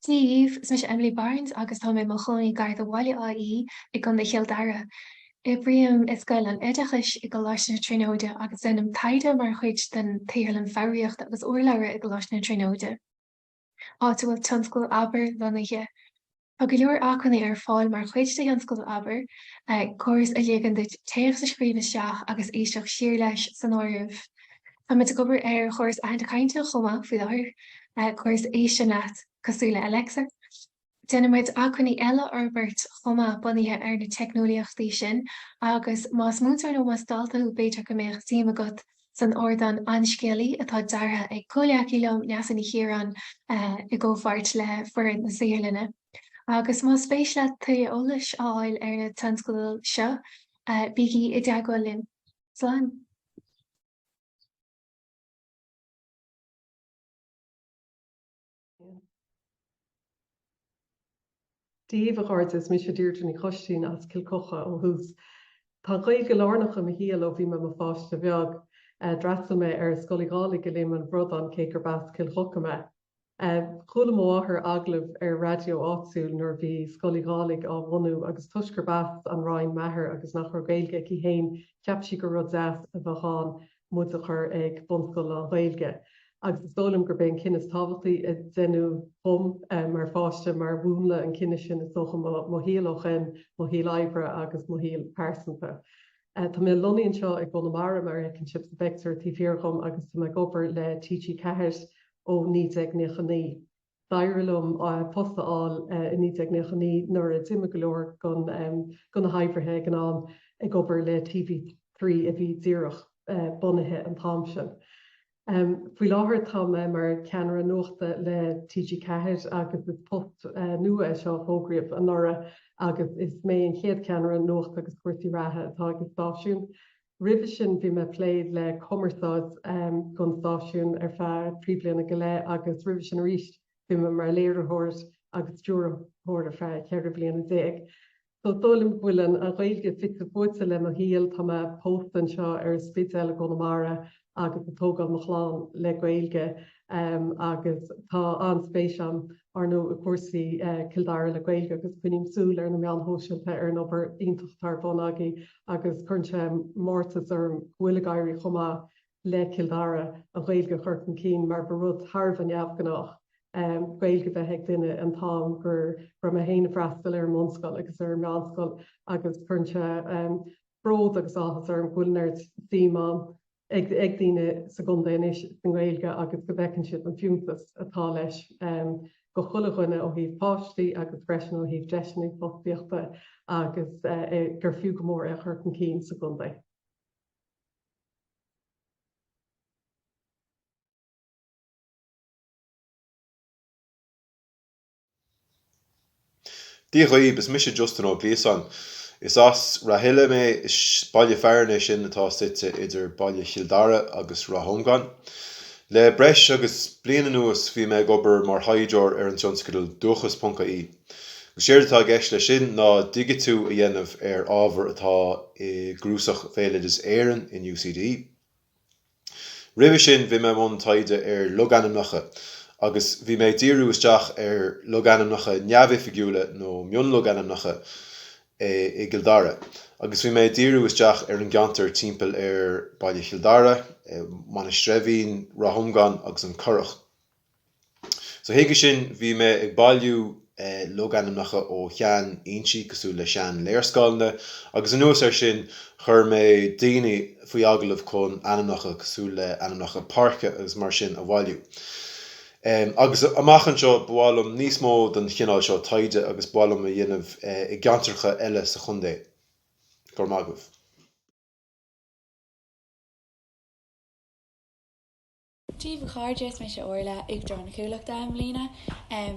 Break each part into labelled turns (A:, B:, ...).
A: Steve, is mis Emily Barnes agus tá mé mo choí gar a bhile AI I gan Meitheal Dara. I briam is goil an idechas I go leis na tróide agus dennim taide mar chuid den taal an fáíocht agus oorlaire I go leis na tróide. Áta bhfuil tunscoil aber lonige. Tá go leor achanna ar fáil mar chuid de anscoil aber, choras a dhégan de téamh sa scríbe seach agus éisteach siar leis san áirih. Tá mit gobar ar choras a cainte chuma fi láthir, choras éiste leat cosúla Alexa. Denimid achanna eile arbeirt chuma bunithe ar na technoliaachtaí sin agus más mútar nó más daltaú beidir go méoch tíime agat san ordan anscéalaí atá deartha ag coleachílumm neasan na híran I ggóbhart le foireann na saoirlinne. Agus má spéis le tu eolais áil ar na tanscoil seo, bígí I deagháil linn. Slán.
B: Díomh gáir is mis sé dúirte ní costín as cilcocha ó hús. Tá chuig go lánach a Meitheal ó bhí me mo fáiste bheag drasa me ar scolálaigh go léim an brod an cégur bas cilchocha me. Chula máthair aglah ar radio áitiúil nuair bhí scolálaigh á bhhanú agus tuisgur bas an ráin methir agus nach chur gaeilge í héin ceapsí go rud deas a bheitán muid a chur ag bunscoil an ghaeilge. Agus is dólam gur ben cinnas tábhachtaí I denú thum mar fáiste mar bhúmla an cinine sin is socha Meitheal ó chin, Meitheal Oibre agus Meitheal Persanta. Tá mé lonaíonn seo ag Bonamara mar ag an chips vector tífíorchom agus tá mé gobar le TG ceithir ó 1999. Dairlumm postaáil I 1999 nuair a tíime go leor gon na haibrithe gan an ag gobar le TV3 a bhí díreach bunithe an táimsin. Bhí láthir tá mar ceanara nuachta le TG ceithir agus is post nua seo fógriamh an nora agus is mé an chéad ceanara nuachta agus cuairtí rathe atá agus stáisiún. Ribh sin bhí me pléad le commerceáid gon stáisiún ar feadh trí bliana go le agus ribh sin ríist bhí me mar léarthóirt agus dúrthóir ar feadh ceithre bliana déag. So dólim bhuilean a ghaeilge fit a bóite le Meitheal tá me postan seo ar spidéile Bonamara agus a tógáil mo chláán le gaeilge agus tá anspéisiam ar nó a cuasaí Kildare le gaeilge agus chuinim súil ar na meán hóisiilta ar an obair iontachttar bonagaí agus chuirte mórtas ar bhuiile gaiirí chumá le Kildare a gaeilge chuirtan cín mar ba rud thar an neamhgannách. Gaeilge bheith ag duine an tám gur me héanana freastal ar monscoil agus ar meánscoil agus chuirte bród agus áthas ar an bhuiilneirt síán ag daoine segunda inis an Gaeilge agus go bhecinn siad an fiúntas atá leis go chula chuine ó híh páistí agus freisin ó híh deisinaí fostíochta agus gur fiú go mór a chuir an cín segunda.
C: Díomh is mis sé just an ó gléasan. Is as rathile mé is baile fearne sin atá site idir baile Kildare agus Rahongan. Le breis agus bliana nuas bhí me gobar mar haidir ar an tionscail dúchas.í. Go séirtá gceist le sin ná duige tú a dhéanamh ar ábhar atá I grúsach féile is éireann in UCD. Ribh sin bhí me món taide ar loganimnacha agus bhí mé díriú isteach ar loganimnacha neamhifigiúla nó mion loganimnacha I Kildare. Agus bhí mé díriú isteach ar an gceantar timpeall ar baile Kildare, Monastrevin, Rahongan agus an Currach. So héige sin bhí mé ag bailú loganimnacha ó chean inchí cosú le sean léirscáilne agus an nuas ar sin chur mé daoine faoi agalamh chun animnacha cosú le animnacha parcha agus mar sin a bhailú. Agus amachchan seo bhálam níos mó den chinál seo taide agus bhálam a dhéanamh I gceantarcha eile sa chundé. Gur magah.
D: Díomh cháirde me sé orla ag dro na cúlaachta am lína,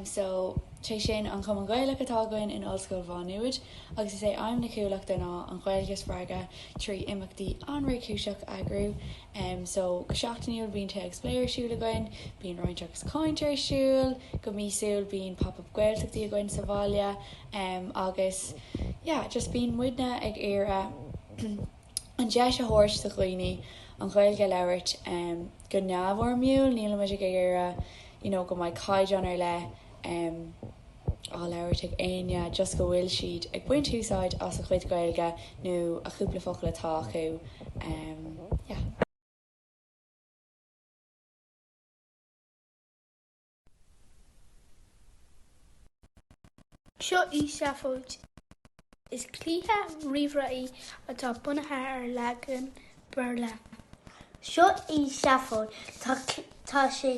D: so sé sin an chum an Gaeilge atá goin in Ollscoil Bhánuid, agus is é aim na cúlaachta ná an Gaeilge spreaga trí imeachtaí anraí cúiseach agrú, so go seachtaíúil bíon te ag spléir siúla goin, bíon roiint agus cáintear siúil, go mísúil bíon pop-up Gaeltachtaí a goin sa bhaile, agus just bíon muidne ag éire an deis a thuairt sa chuoine an Gaeilge labhairt go neamhar miúil níl muid ag éire go mbeidh caiid an ar le á leabhar ag aine just go bhfuil siad ag buint úsáid as a chuid gailge nó a chúpla focail atá acu. Yeah.
E: Seo ísafóid is clíthe ríomhraí atá bunathe ar leagan burla. Seo ísafóid tá sé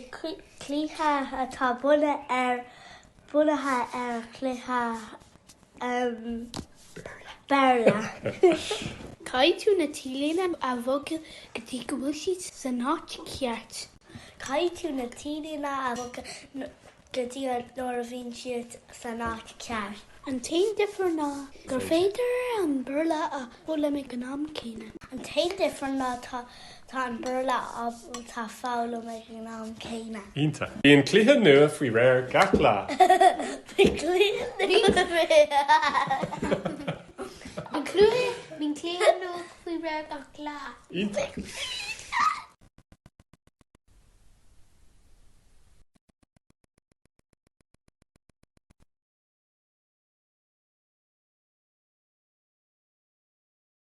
E: clíthe atá bunathe ar chluthe burla. Caiid tú na tílína a bhogad go dtí go bhfuil siad san áit ceart. Caiid tú na tílína a bhogad go dtí nuair a bhíonn siad san áit ceart. An taon difriúr ná gur féidir an burla a bhfuil me go nám céine. An taon difriúr ná tá an burla a tá fála me go nám céine.
F: Ínta. Bhíon cluiche nua faoi réir gach lá.
E: Bhín cluiche nua faoi réir gach lá.
F: Ínta.